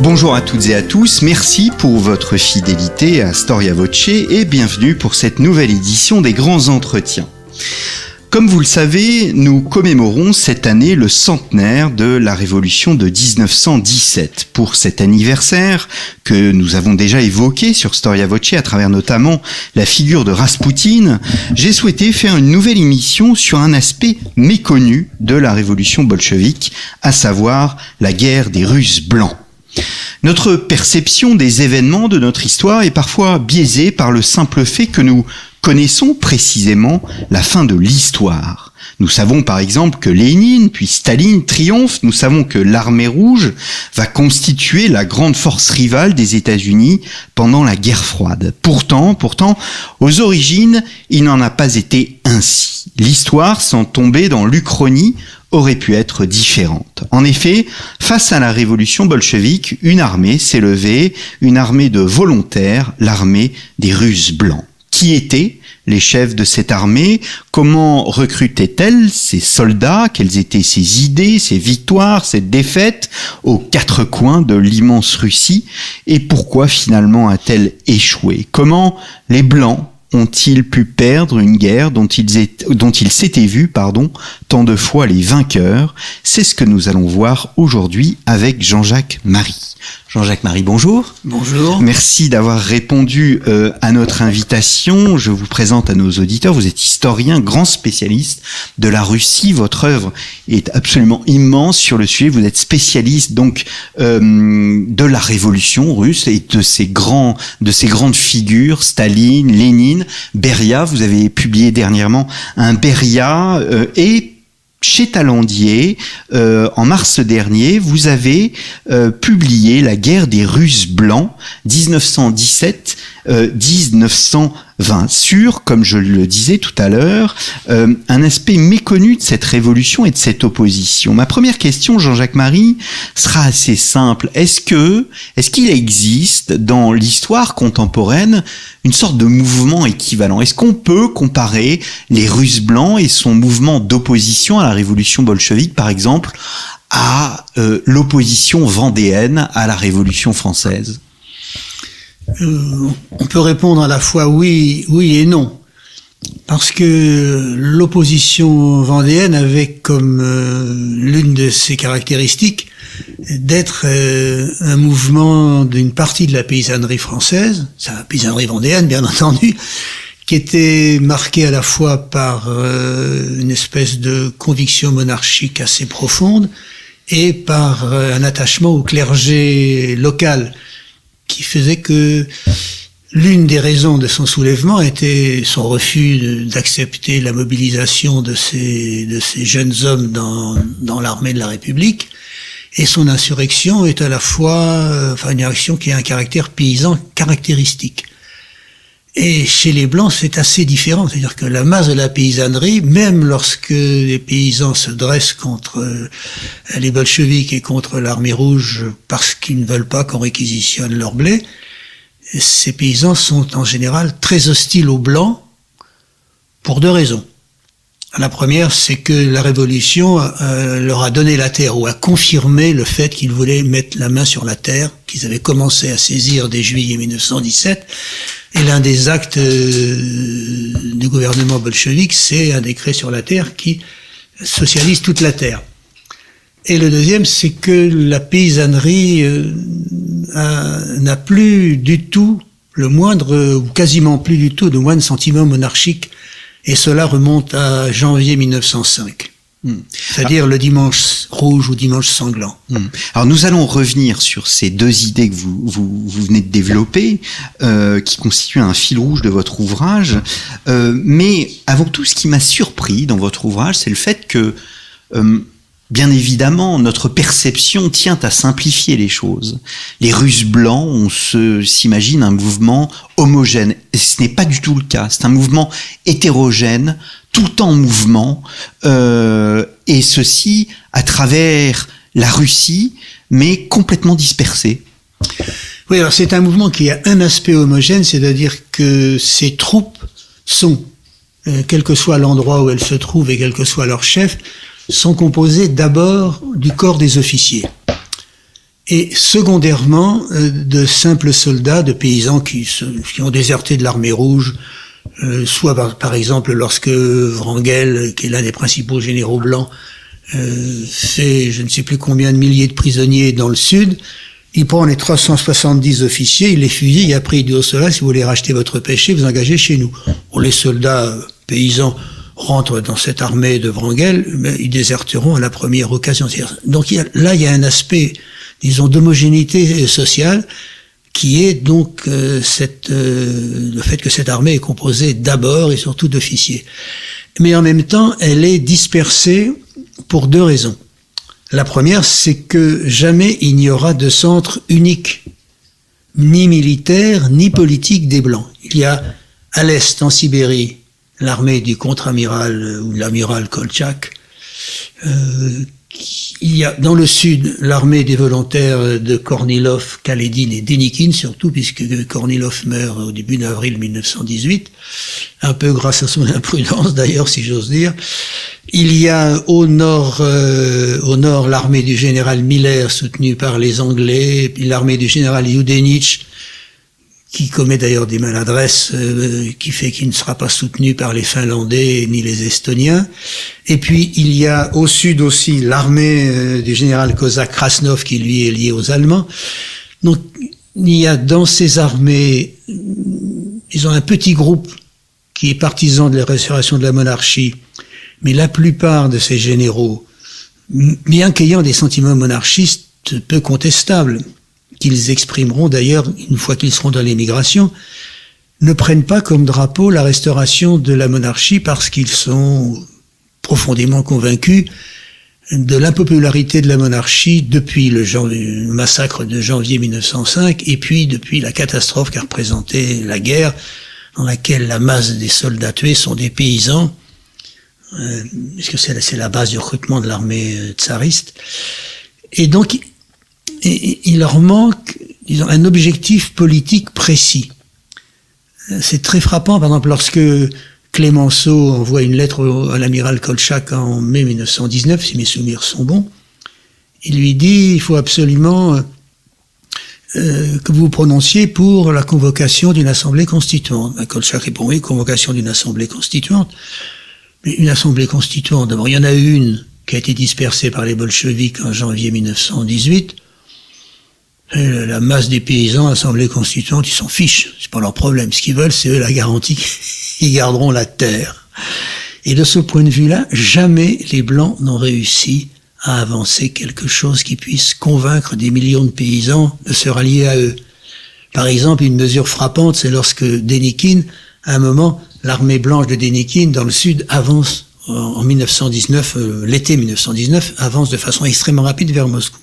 Bonjour à toutes et à tous, merci pour votre fidélité à Storia Voce et bienvenue pour cette nouvelle édition des Grands Entretiens. Comme vous le savez, nous commémorons cette année le centenaire de la Révolution de 1917. Pour cet anniversaire, que nous avons déjà évoqué sur Storia Voce à travers notamment la figure de Raspoutine, j'ai souhaité faire une nouvelle émission sur un aspect méconnu de la Révolution bolchevique, à savoir la guerre des Russes blancs. Notre perception des événements de notre histoire est parfois biaisée par le simple fait que nous connaissons précisément la fin de l'histoire. Nous savons par exemple que Lénine puis Staline triomphent, nous savons que l'armée rouge va constituer la grande force rivale des États-Unis pendant la guerre froide. Pourtant, aux origines, il n'en a pas été ainsi. L'histoire, sans tomber dans l'Uchronie, aurait pu être différente. En effet, face à la révolution bolchevique, une armée s'est levée, une armée de volontaires, l'armée des Russes blancs. Qui étaient les chefs de cette armée? Comment recrutait-elle ces soldats? Quelles étaient ses idées, ses victoires, ses défaites aux quatre coins de l'immense Russie? Et pourquoi finalement a-t-elle échoué? Comment les Blancs ont-ils pu perdre une guerre dont ils s'étaient vus, tant de fois les vainqueurs? C'est ce que nous allons voir aujourd'hui avec Jean-Jacques Marie. Jean-Jacques Marie, bonjour. Bonjour. Merci d'avoir répondu à notre invitation. Je vous présente à nos auditeurs. Vous êtes historien, grand spécialiste de la Russie. Votre œuvre est absolument immense sur le sujet. Vous êtes spécialiste donc de la révolution russe et de ces grandes figures, Staline, Lénine, Beria. Vous avez publié dernièrement un Beria et chez Talandier, en mars dernier, vous avez publié La guerre des Russes blancs, 1917-1920, sur, comme je le disais tout à l'heure, un aspect méconnu de cette révolution et de cette opposition. Ma première question, Jean-Jacques Marie, sera assez simple. Est-ce qu'il existe dans l'histoire contemporaine une sorte de mouvement équivalent? Est-ce qu'on peut comparer les Russes blancs et son mouvement d'opposition à la révolution bolchevique, par exemple, à l'opposition vendéenne à la Révolution française? On peut répondre à la fois oui et non. Parce que l'opposition vendéenne avait comme l'une de ses caractéristiques d'être un mouvement d'une partie de la paysannerie française, c'est la paysannerie vendéenne bien entendu, qui était marquée à la fois par une espèce de conviction monarchique assez profonde et par un attachement au clergé local, qui faisait que l'une des raisons de son soulèvement était son refus d'accepter la mobilisation de ces jeunes hommes dans l'armée de la République, et son insurrection est à la fois une insurrection qui a un caractère paysan caractéristique. Et chez les Blancs, c'est assez différent, c'est-à-dire que la masse de la paysannerie, même lorsque les paysans se dressent contre les bolcheviks et contre l'armée rouge parce qu'ils ne veulent pas qu'on réquisitionne leur blé, ces paysans sont en général très hostiles aux Blancs pour deux raisons. La première, c'est que la Révolution leur a donné la terre, ou a confirmé le fait qu'ils voulaient mettre la main sur la terre, qu'ils avaient commencé à saisir dès juillet 1917. Et l'un des actes du gouvernement bolchevique, c'est un décret sur la terre qui socialise toute la terre. Et le deuxième, c'est que la paysannerie n'a plus du tout le moindre, ou quasiment plus du tout, de moindre sentiment monarchique. Et cela remonte à janvier 1905. C'est-à-dire le dimanche rouge ou dimanche sanglant. Alors nous allons revenir sur ces deux idées que vous venez de développer, qui constituent un fil rouge de votre ouvrage. Mais avant tout, ce qui m'a surpris dans votre ouvrage, c'est le fait que, bien évidemment, notre perception tient à simplifier les choses. Les Russes blancs, on s'imagine un mouvement homogène. Et ce n'est pas du tout le cas. C'est un mouvement hétérogène, tout en mouvement, et ceci à travers la Russie, mais complètement dispersé. Oui, alors c'est un mouvement qui a un aspect homogène, c'est-à-dire que ces troupes sont, quel que soit l'endroit où elles se trouvent et quel que soit leur chef, sont composées d'abord du corps des officiers. et secondairement de simples soldats, de paysans qui ont déserté de l'armée rouge, soit par exemple lorsque Wrangel, qui est l'un des principaux généraux blancs, fait je ne sais plus combien de milliers de prisonniers dans le sud, il prend les 370 officiers, il les fusille, et après il dit aux soldats, si vous voulez racheter votre péché, vous engagez chez nous. Bon, les soldats paysans rentrent dans cette armée de Wrangel, mais ils déserteront à la première occasion. Donc il y a un aspect, disons, d'homogénéité sociale, qui est donc le fait que cette armée est composée d'abord et surtout d'officiers. Mais en même temps, elle est dispersée pour deux raisons. La première, c'est que jamais il n'y aura de centre unique, ni militaire, ni politique des Blancs. Il y a à l'est, en Sibérie, l'armée du contre-amiral ou de l'amiral Kolchak. Il y a dans le sud l'armée des volontaires de Kornilov, Kaledin et Denikin, surtout puisque Kornilov meurt au début d'avril 1918, un peu grâce à son imprudence d'ailleurs, si j'ose dire. Il y a au nord l'armée du général Miller soutenue par les Anglais, puis l'armée du général Yudenich, qui commet d'ailleurs des maladresses, qui fait qu'il ne sera pas soutenu par les Finlandais ni les Estoniens. Et puis il y a au sud aussi l'armée du général Kozak Krasnov, qui lui est lié aux Allemands. Donc il y a dans ces armées, ils ont un petit groupe qui est partisan de la restauration de la monarchie, mais la plupart de ces généraux, bien qu'ayant des sentiments monarchistes peu contestables, qu'ils exprimeront d'ailleurs une fois qu'ils seront dans l'émigration, ne prennent pas comme drapeau la restauration de la monarchie parce qu'ils sont profondément convaincus de l'impopularité de la monarchie depuis le massacre de janvier 1905 et puis depuis la catastrophe qu'a représentée la guerre, dans laquelle la masse des soldats tués sont des paysans, puisque c'est la base du recrutement de l'armée tsariste. Et donc, il leur manque, disons, un objectif politique précis. C'est très frappant, par exemple, lorsque Clémenceau envoie une lettre à l'amiral Kolchak en mai 1919, si mes souvenirs sont bons, il lui dit, il faut absolument que vous vous prononciez pour la convocation d'une assemblée constituante. Kolchak répond, oui, convocation d'une assemblée constituante. Mais une assemblée constituante, d'abord, il y en a une qui a été dispersée par les bolcheviks en janvier 1918. Et la masse des paysans, assemblée constituante, ils s'en fichent. C'est pas leur problème. Ce qu'ils veulent, c'est eux la garantie qu'ils garderont la terre. Et de ce point de vue-là, jamais les Blancs n'ont réussi à avancer quelque chose qui puisse convaincre des millions de paysans de se rallier à eux. Par exemple, une mesure frappante, c'est lorsque Denikin, à un moment, l'armée blanche de Denikin, dans le sud, avance en 1919, l'été 1919, avance de façon extrêmement rapide vers Moscou.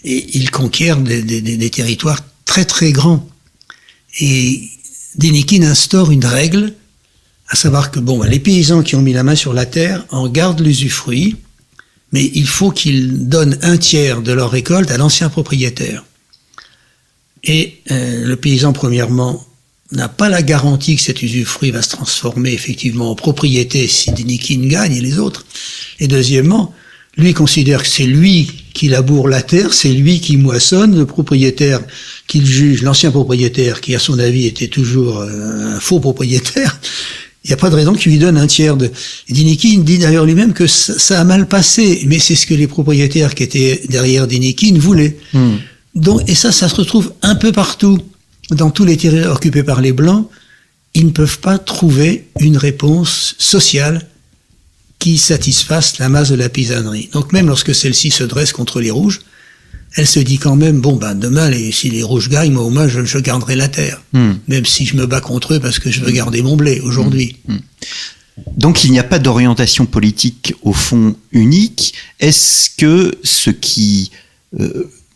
Et il conquiert des territoires très très grands. Et Denikin instaure une règle, à savoir que les paysans qui ont mis la main sur la terre en gardent l'usufruit, mais il faut qu'ils donnent un tiers de leur récolte à l'ancien propriétaire. Et le paysan, premièrement, n'a pas la garantie que cet usufruit va se transformer effectivement en propriété si Denikin gagne et les autres. Et deuxièmement, lui considère que c'est lui qui laboure la terre, c'est lui qui moissonne, le propriétaire qu'il juge, l'ancien propriétaire, qui à son avis était toujours un faux propriétaire, il n'y a pas de raison qu'il lui donne un tiers de... Denikin dit d'ailleurs lui-même que ça a mal passé, mais c'est ce que les propriétaires qui étaient derrière Denikin voulaient. Donc, et ça se retrouve un peu partout. Dans tous les territoires occupés par les Blancs, ils ne peuvent pas trouver une réponse sociale qui satisfasse la masse de la paysannerie. Donc même lorsque celle-ci se dresse contre les Rouges, elle se dit quand même, demain, si les Rouges gagnent, moi au moins je garderai la terre. Même si je me bats contre eux parce que je veux garder mon blé aujourd'hui. Donc il n'y a pas d'orientation politique au fond unique. Est-ce que ce qui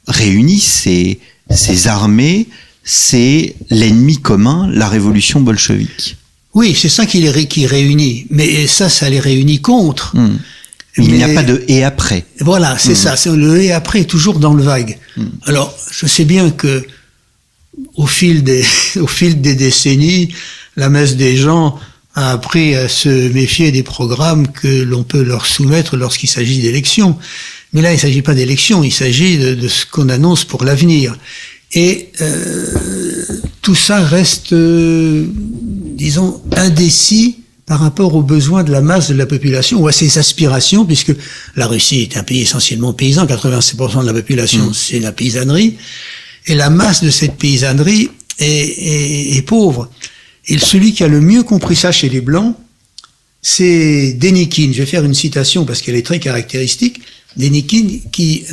réunit ces armées, c'est l'ennemi commun, la révolution bolchevique? Oui, c'est ça qui réunit. Mais ça les réunit contre. Il n'y a pas de « et après ». Voilà, c'est ça. Le « et après » est toujours dans le vague. Alors, je sais bien que au fil des décennies, la masse des gens a appris à se méfier des programmes que l'on peut leur soumettre lorsqu'il s'agit d'élections. Mais là, il ne s'agit pas d'élections, il s'agit de ce qu'on annonce pour l'avenir. Et tout ça reste, disons, indécis par rapport aux besoins de la masse de la population ou à ses aspirations, puisque la Russie est un pays essentiellement paysan, 86% de la population, c'est la paysannerie, et la masse de cette paysannerie est pauvre. Et celui qui a le mieux compris ça chez les Blancs, c'est Dénikine. Je vais faire une citation parce qu'elle est très caractéristique. Dénikine, qui,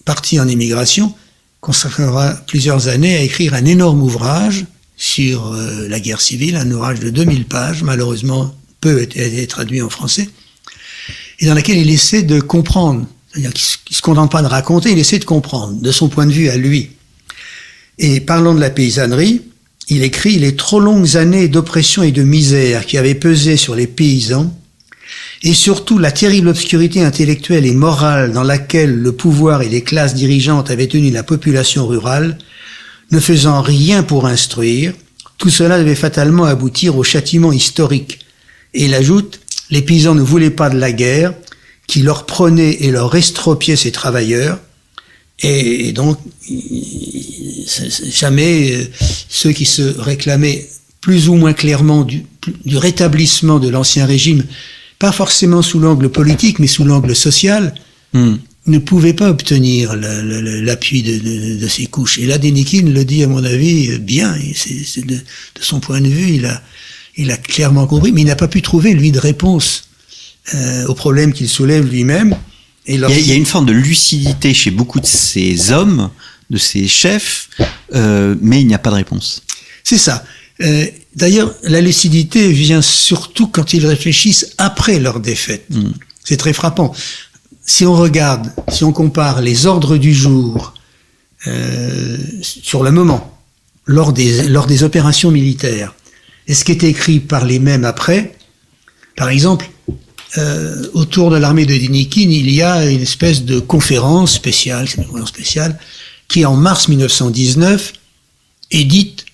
parti en émigration, consacrera plusieurs années à écrire un énorme ouvrage sur la guerre civile, un ouvrage de 2000 pages, malheureusement peu été traduit en français, et dans lequel il essaie de comprendre, c'est-à-dire qu'il ne se contente pas de raconter, il essaie de comprendre, de son point de vue à lui. Et parlant de la paysannerie, il écrit « Les trop longues années d'oppression et de misère qui avaient pesé sur les paysans, et surtout la terrible obscurité intellectuelle et morale dans laquelle le pouvoir et les classes dirigeantes avaient tenu la population rurale, ne faisant rien pour instruire, tout cela devait fatalement aboutir au châtiment historique. » Et il ajoute « Les paysans ne voulaient pas de la guerre, qui leur prenait et leur estropiait ses travailleurs, et donc jamais ceux qui se réclamaient plus ou moins clairement du rétablissement de l'ancien régime, pas forcément sous l'angle politique, mais sous l'angle social, ne pouvaient pas obtenir l'appui de ces couches. Et là, Dénikine le dit, à mon avis, bien. De son point de vue, il a clairement compris, mais il n'a pas pu trouver, lui, de réponse aux problèmes qu'il soulève lui-même. Et il y a une forme de lucidité chez beaucoup de ces hommes, de ces chefs, mais il n'y a pas de réponse. C'est ça. D'ailleurs, la lucidité vient surtout quand ils réfléchissent après leur défaite. C'est très frappant. Si on regarde, si on compare les ordres du jour sur le moment, lors des opérations militaires, et ce qui est écrit par les mêmes après, par exemple, autour de l'armée de Dénikine, il y a une espèce de conférence spéciale, qui en mars 1919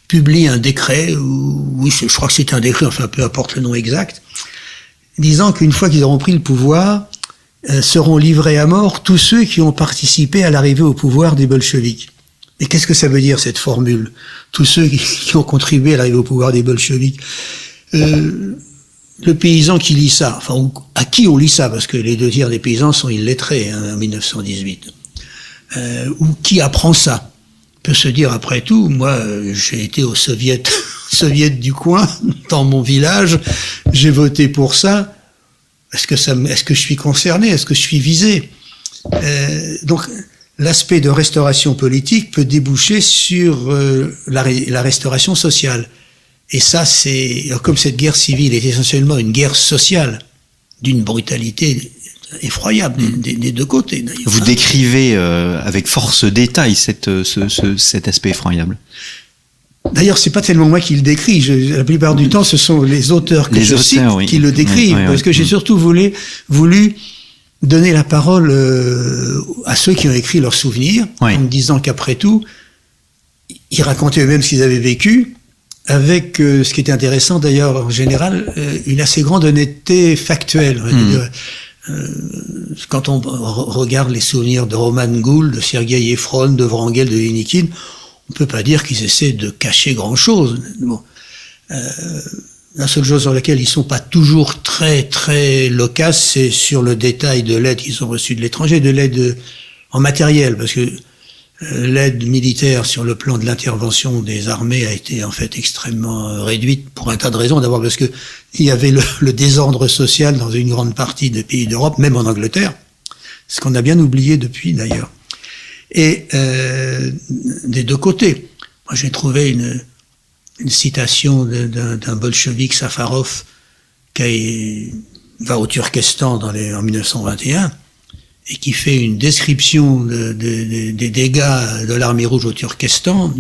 publie un décret, oui, je crois que c'est un décret, enfin peu importe le nom exact, disant qu'une fois qu'ils auront pris le pouvoir, seront livrés à mort tous ceux qui ont participé à l'arrivée au pouvoir des bolcheviks. Mais qu'est-ce que ça veut dire, cette formule? Tous ceux qui ont contribué à l'arrivée au pouvoir des bolcheviks. Le paysan qui lit ça, enfin, à qui on lit ça, parce que les 2 tiers des paysans sont illettrés, en 1918, ou qui apprend ça, peut se dire, après tout, moi, j'ai été au soviet du coin, dans mon village, j'ai voté pour ça, est-ce que je suis concerné, est-ce que je suis visé? Donc, l'aspect de restauration politique peut déboucher sur la restauration sociale. Et ça, comme cette guerre civile est essentiellement une guerre sociale, d'une brutalité effroyable des deux côtés, d'ailleurs. Vous décrivez avec force détail cet aspect effroyable. D'ailleurs, c'est pas tellement moi qui le décris. La plupart du temps, ce sont les auteurs que je cite qui le décrivent, parce que j'ai surtout voulu donner la parole à ceux qui ont écrit leurs souvenirs, en me disant qu'après tout, ils racontaient eux-mêmes ce qu'ils avaient vécu, avec ce qui était intéressant d'ailleurs en général, une assez grande honnêteté factuelle. Quand on regarde les souvenirs de Roman Gould, de Sergueï Efron, de Wrangel, de Dénikine, on peut pas dire qu'ils essaient de cacher grand-chose. Bon. La seule chose sur laquelle ils sont pas toujours très très loquaces, c'est sur le détail de l'aide qu'ils ont reçue de l'étranger, de l'aide en matériel, parce que l'aide militaire sur le plan de l'intervention des armées a été en fait extrêmement réduite pour un tas de raisons. D'abord parce que il y avait le désordre social dans une grande partie des pays d'Europe, même en Angleterre, ce qu'on a bien oublié depuis d'ailleurs. Et des deux côtés, moi j'ai trouvé une citation d'un bolchevique, Safarov, qui va au Turkestan en 1921, et qui fait une description des dégâts de l'armée rouge au Turkestan,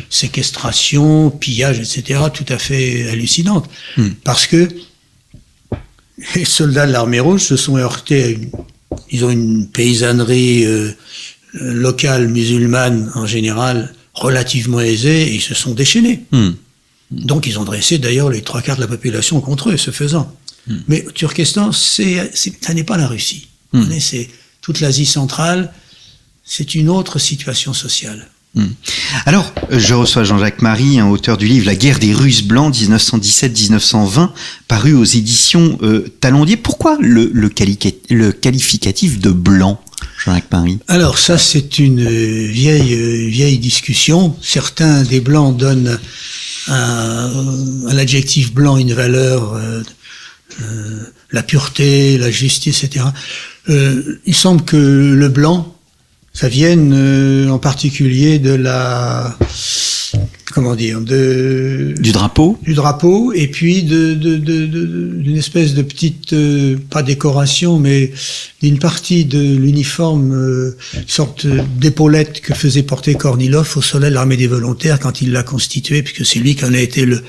séquestration, pillage, etc., tout à fait hallucinante. Parce que les soldats de l'armée rouge se sont heurtés à une paysannerie locale musulmane en général relativement aisée, et ils se sont déchaînés. Donc ils ont dressé d'ailleurs les 3/4 de la population contre eux, ce faisant. Mais Turkestan, ça n'est pas la Russie. C'est toute l'Asie centrale, c'est une autre situation sociale. Alors, je reçois Jean-Jacques Marie, auteur du livre La guerre des Russes blancs 1917-1920, paru aux éditions Talandier. Pourquoi le qualificatif de blanc, Jean-Jacques Marie? Alors ça, c'est une vieille discussion. Certains des blancs donnent à l'adjectif blanc une valeur, la pureté, la justice, etc. Il semble que le blanc, ça vienne en particulier de du drapeau, et puis d'une espèce de petite, pas décoration, mais d'une partie de l'uniforme, sorte d'épaulette que faisait porter Kornilov au Soleil, l'armée des volontaires, quand il l'a constituée, puisque c'est lui qui en a été le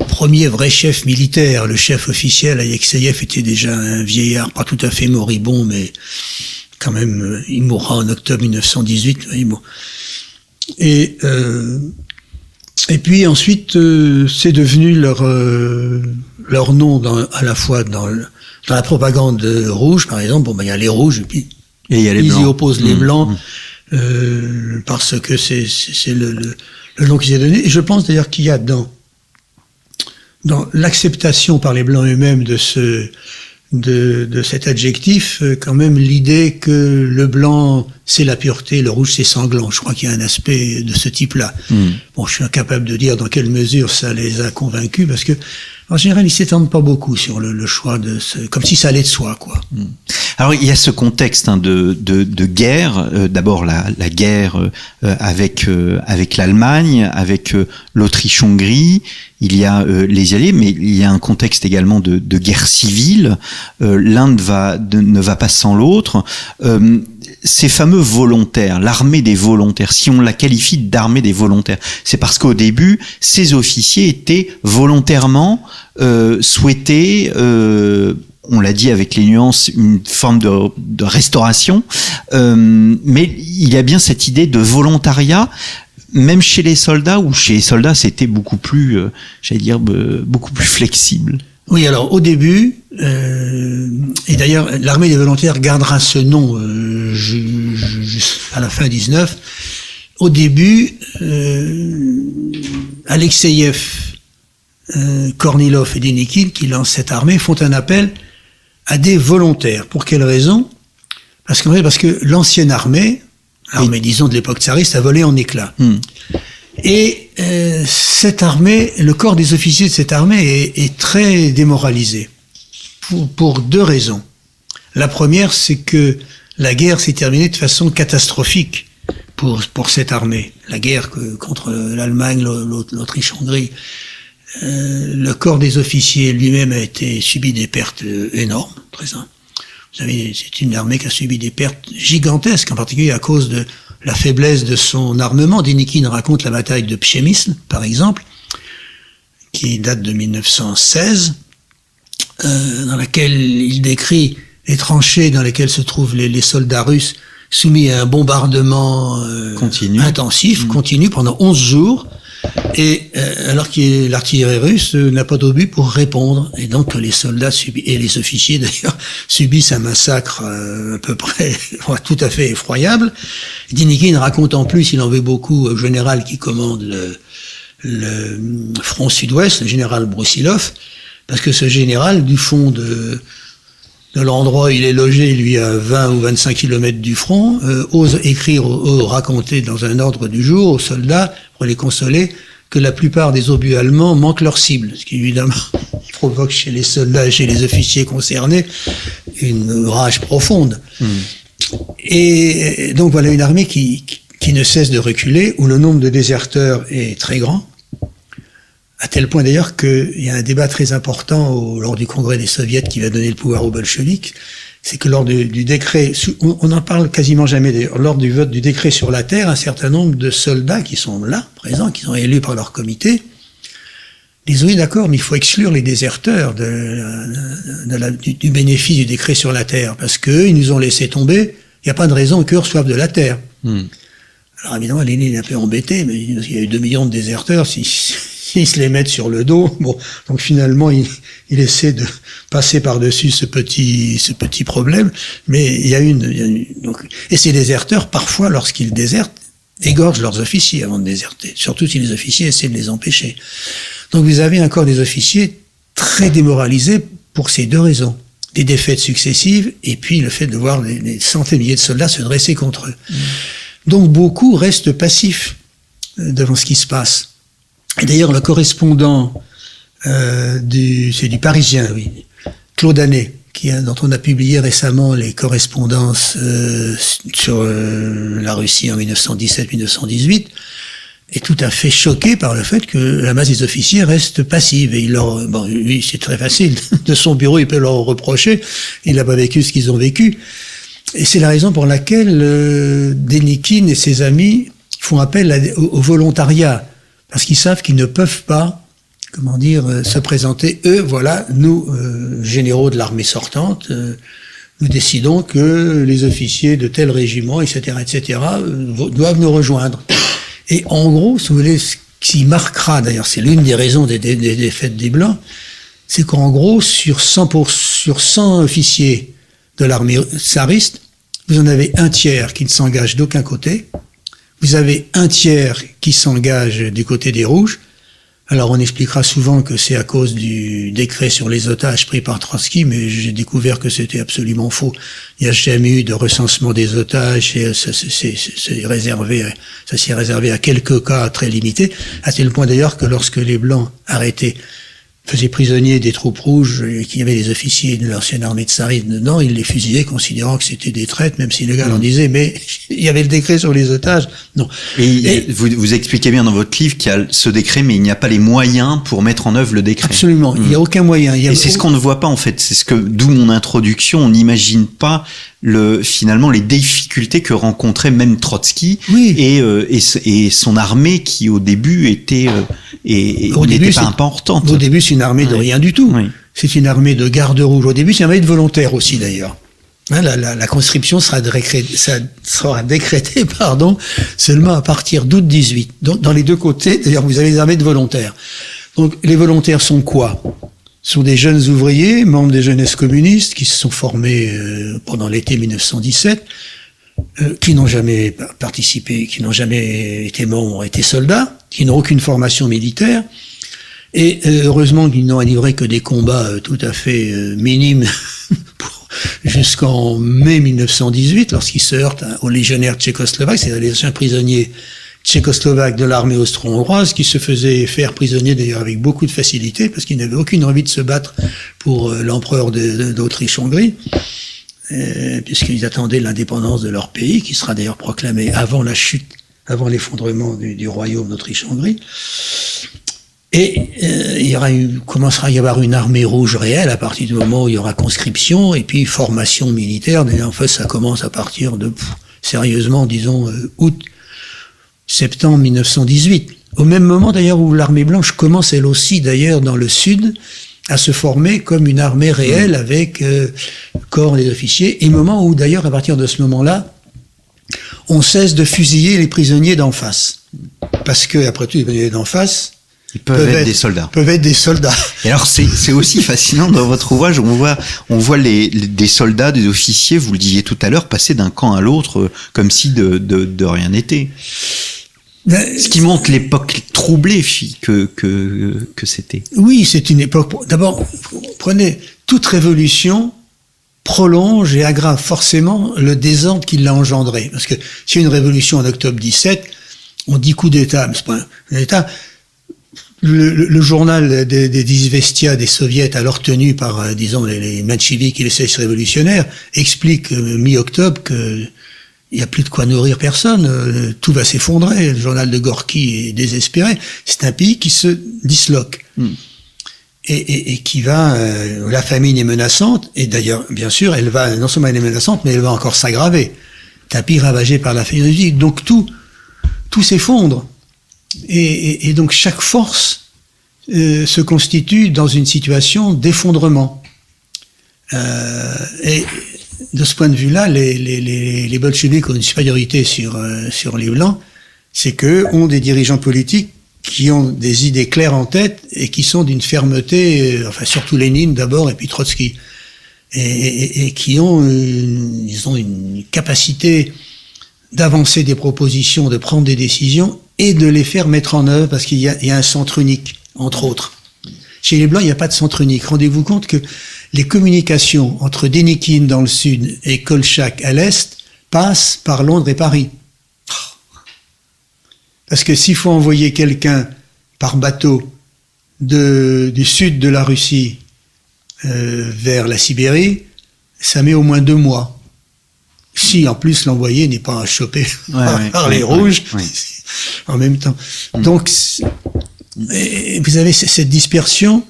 premier vrai chef militaire. Le chef officiel, Alexeïev, était déjà un vieillard, pas tout à fait moribond, mais quand même, il mourra en octobre 1918. Et puis ensuite, c'est devenu leur nom à la fois dans la propagande rouge, par exemple. Bon, il y a les rouges, et puis il y a les ils blancs. y opposent les blancs, parce que c'est le nom qu'ils ont donné. Et je pense d'ailleurs qu'il y a dans l'acceptation par les blancs eux-mêmes de cet adjectif, quand même l'idée que le blanc c'est la pureté, le rouge c'est sanglant. Je crois qu'il y a un aspect de ce type-là. Bon, je suis incapable de dire dans quelle mesure ça les a convaincus, parce que en général ils s'étendent pas beaucoup sur le choix comme si ça allait de soi, quoi. Alors il y a ce contexte de guerre. D'abord la guerre avec l'Allemagne, avec l'Autriche-Hongrie. Il y a les Alliés, mais il y a un contexte également de guerre civile. L'un ne va pas sans l'autre. Ces fameux volontaires, l'armée des volontaires, si on la qualifie d'armée des volontaires, c'est parce qu'au début, ces officiers étaient volontairement souhaités, on l'a dit avec les nuances, une forme de restauration, mais il y a bien cette idée de volontariat, même chez les soldats, ou chez les soldats, c'était beaucoup plus, beaucoup plus flexible. Oui, alors au début, et d'ailleurs l'armée des volontaires gardera ce nom à la fin 19. Au début, Alexeïev, Kornilov et Dénikine, qui lancent cette armée, font un appel à des volontaires. Pour quelle raison? Parce que l'ancienne armée, disons de l'époque tsariste, a volé en éclats. Et cette armée, le corps des officiers de cette armée est très démoralisé pour deux raisons. La première, c'est que la guerre s'est terminée de façon catastrophique pour cette armée. La guerre contre l'Allemagne, l'Autriche-Hongrie. Le corps des officiers lui-même a subi des pertes énormes, très simple. Vous savez, c'est une armée qui a subi des pertes gigantesques, en particulier à cause de la faiblesse de son armement. Dénikine raconte la bataille de Przemysl, par exemple, qui date de 1916, dans laquelle il décrit les tranchées dans lesquelles se trouvent les soldats russes soumis à un bombardement intensif, continu pendant 11 jours, et alors que l'artillerie russe n'a pas d'obus pour répondre, et donc les soldats et les officiers d'ailleurs subissent un massacre à peu près tout à fait effroyable. Dénikine raconte en plus, il en veut beaucoup au général qui commande le front sud-ouest, le général Broussilov, parce que ce général, du fond de l'endroit où il est logé, lui, à 20 ou 25 kilomètres du front, ose écrire ou raconter dans un ordre du jour aux soldats, pour les consoler, que la plupart des obus allemands manquent leur cible, ce qui évidemment provoque chez les soldats et chez les officiers concernés une rage profonde. Et donc voilà une armée qui ne cesse de reculer, où le nombre de déserteurs est très grand, à tel point d'ailleurs qu'il y a un débat très important lors du congrès des soviets qui va donner le pouvoir aux bolcheviks. C'est que lors du décret, on n'en parle quasiment jamais d'ailleurs, lors du vote du décret sur la terre, un certain nombre de soldats qui sont là, présents, qui sont élus par leur comité, disent oui d'accord, mais il faut exclure les déserteurs du bénéfice du décret sur la terre, parce qu'eux, ils nous ont laissé tomber, il n'y a pas de raison qu'eux reçoivent de la terre. Alors évidemment, Lénine est un peu embêté, mais il y a eu 2 millions de déserteurs, si ils se les mettent sur le dos. Bon, donc finalement, il essaie de passer par-dessus ce petit problème. Mais il y a donc, et ces déserteurs, parfois, lorsqu'ils désertent, égorgent leurs officiers avant de déserter. Surtout si les officiers essaient de les empêcher. Donc vous avez encore des officiers très démoralisés pour ces deux raisons. Des défaites successives et puis le fait de voir des centaines de milliers de soldats se dresser contre eux. Donc beaucoup restent passifs devant ce qui se passe. Et d'ailleurs, le correspondant c'est du Parisien, oui, Claude Anet, dont on a publié récemment les correspondances sur la Russie en 1917-1918, est tout à fait choqué par le fait que la masse des officiers reste passive. Et lui, c'est très facile. De son bureau, il peut leur reprocher. Il n'a pas vécu ce qu'ils ont vécu. Et c'est la raison pour laquelle Dénikine et ses amis font appel au volontariat. Parce qu'ils savent qu'ils ne peuvent pas, se présenter. Eux, voilà, nous, généraux de l'armée sortante, nous décidons que les officiers de tel régiment, etc., doivent nous rejoindre. Et en gros, si vous voulez, ce qui marquera, d'ailleurs, c'est l'une des raisons des défaites des Blancs, c'est qu'en gros, sur 100 officiers de l'armée tsariste, vous en avez un tiers qui ne s'engage d'aucun côté, vous avez un tiers qui s'engage du côté des Rouges. Alors on expliquera souvent que c'est à cause du décret sur les otages pris par Trotsky, mais j'ai découvert que c'était absolument faux. Il n'y a jamais eu de recensement des otages, et ça s'est réservé à quelques cas très limités, à tel point d'ailleurs que lorsque les Blancs faisaient prisonniers des troupes rouges et qu'il y avait des officiers de l'ancienne armée tsariste dedans, ils les fusillaient considérant que c'était des traîtres, même si les gars en disaient, mais il y avait le décret sur les otages. Non. Et vous expliquez bien dans votre livre qu'il y a ce décret, mais il n'y a pas les moyens pour mettre en œuvre le décret. Absolument, il n'y a aucun moyen. Et c'est ce qu'on ne voit pas en fait, d'où mon introduction, on n'imagine pas finalement les difficultés que rencontrait même Trotsky et son armée qui au début n'était pas importante. Au début, c'est une armée de rien du tout. Oui. C'est une armée de gardes rouges. Au début, c'est une armée de volontaires aussi d'ailleurs. La conscription sera décrétée, seulement à partir d'août 18. Donc, dans les deux côtés, d'ailleurs, vous avez les armées de volontaires. Donc, les volontaires sont quoi? Sont des jeunes ouvriers, membres des jeunesses communistes, qui se sont formés pendant l'été 1917, qui n'ont jamais participé, qui n'ont jamais été membres, été soldats, qui n'ont aucune formation militaire, et heureusement qu'ils n'ont livré que des combats tout à fait minimes jusqu'en mai 1918, lorsqu'ils se heurtent aux légionnaires tchécoslovaques, c'est-à-dire les anciens prisonniers tchécoslovaque de l'armée austro-hongroise, qui se faisait faire prisonnier d'ailleurs avec beaucoup de facilité, parce qu'ils n'avaient aucune envie de se battre pour l'empereur d'Autriche-Hongrie, puisqu'ils attendaient l'indépendance de leur pays, qui sera d'ailleurs proclamée avant la chute, avant l'effondrement du royaume d'Autriche-Hongrie. Et commencera à y avoir une armée rouge réelle à partir du moment où il y aura conscription, et puis formation militaire. En fait, ça commence à partir de, sérieusement, disons, septembre 1918. Au même moment d'ailleurs où l'armée blanche commence elle aussi d'ailleurs dans le sud à se former comme une armée réelle avec corps des officiers, et moment où d'ailleurs à partir de ce moment-là on cesse de fusiller les prisonniers d'en face. Parce que après tout les prisonniers d'en face peuvent être des soldats. Peuvent être des soldats. Et alors c'est aussi fascinant dans votre ouvrage, on voit des soldats, des officiers, vous le disiez tout à l'heure, passer d'un camp à l'autre comme si de rien n'était. Ce qui montre l'époque troublée que c'était. Oui, c'est une époque. D'abord, prenez toute révolution prolonge et aggrave forcément le désordre qui l'a engendré. Parce que si une révolution en octobre 17, on dit coup d'État, mais c'est pas un État. Le journal des Izvestia des soviets, alors tenu par, disons, les mencheviks et les socialistes révolutionnaires, explique mi-octobre que il n'y a plus de quoi nourrir personne, tout va s'effondrer, le journal de Gorky est désespéré. C'est un pays qui se disloque. Et qui va, la famine est menaçante, et d'ailleurs, bien sûr, elle va, non seulement elle est menaçante, mais elle va encore s'aggraver. C'est un pays ravagé par la famine, donc tout s'effondre. Et donc chaque force se constitue dans une situation d'effondrement. Et de ce point de vue-là, les bolcheviks ont une supériorité sur les Blancs, c'est qu'eux ont des dirigeants politiques qui ont des idées claires en tête et qui sont d'une fermeté, enfin surtout Lénine d'abord et puis Trotsky, et qui ont une capacité d'avancer des propositions, de prendre des décisions et de les faire mettre en œuvre parce qu'il y a un centre unique, entre autres. Chez les Blancs, il n'y a pas de centre unique. Rendez-vous compte que les communications entre Dénikine dans le sud et Kolchak à l'est passent par Londres et Paris. Parce que s'il faut envoyer quelqu'un par bateau du sud de la Russie vers la Sibérie, ça met au moins 2 mois. Si en plus l'envoyé n'est pas chopé par les rouges en même temps. Donc vous avez cette dispersion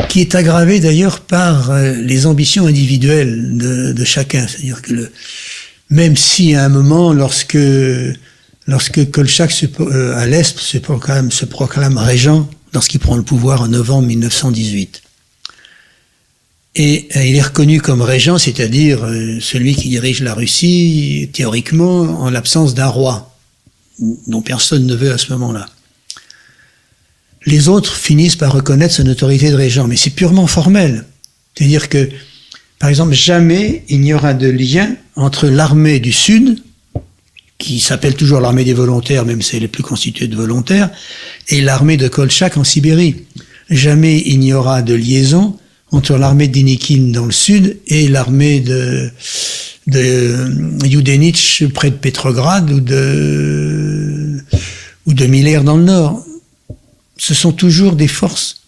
qui est aggravée d'ailleurs par les ambitions individuelles de chacun. C'est-à-dire que même si à un moment, lorsque Kolchak à l'Est se proclame régent, lorsqu'il prend le pouvoir en novembre 1918, et il est reconnu comme régent, c'est-à-dire celui qui dirige la Russie, théoriquement, en l'absence d'un roi, dont personne ne veut à ce moment-là. Les autres finissent par reconnaître son autorité de régent, mais c'est purement formel. C'est-à-dire que, par exemple, jamais il n'y aura de lien entre l'armée du Sud, qui s'appelle toujours l'armée des volontaires, même si elle est plus constituée de volontaires, et l'armée de Kolchak en Sibérie. Jamais il n'y aura de liaison entre l'armée de Dénikine dans le sud et l'armée de Yudenich près de Petrograd ou de Miller dans le nord. Ce sont toujours des forces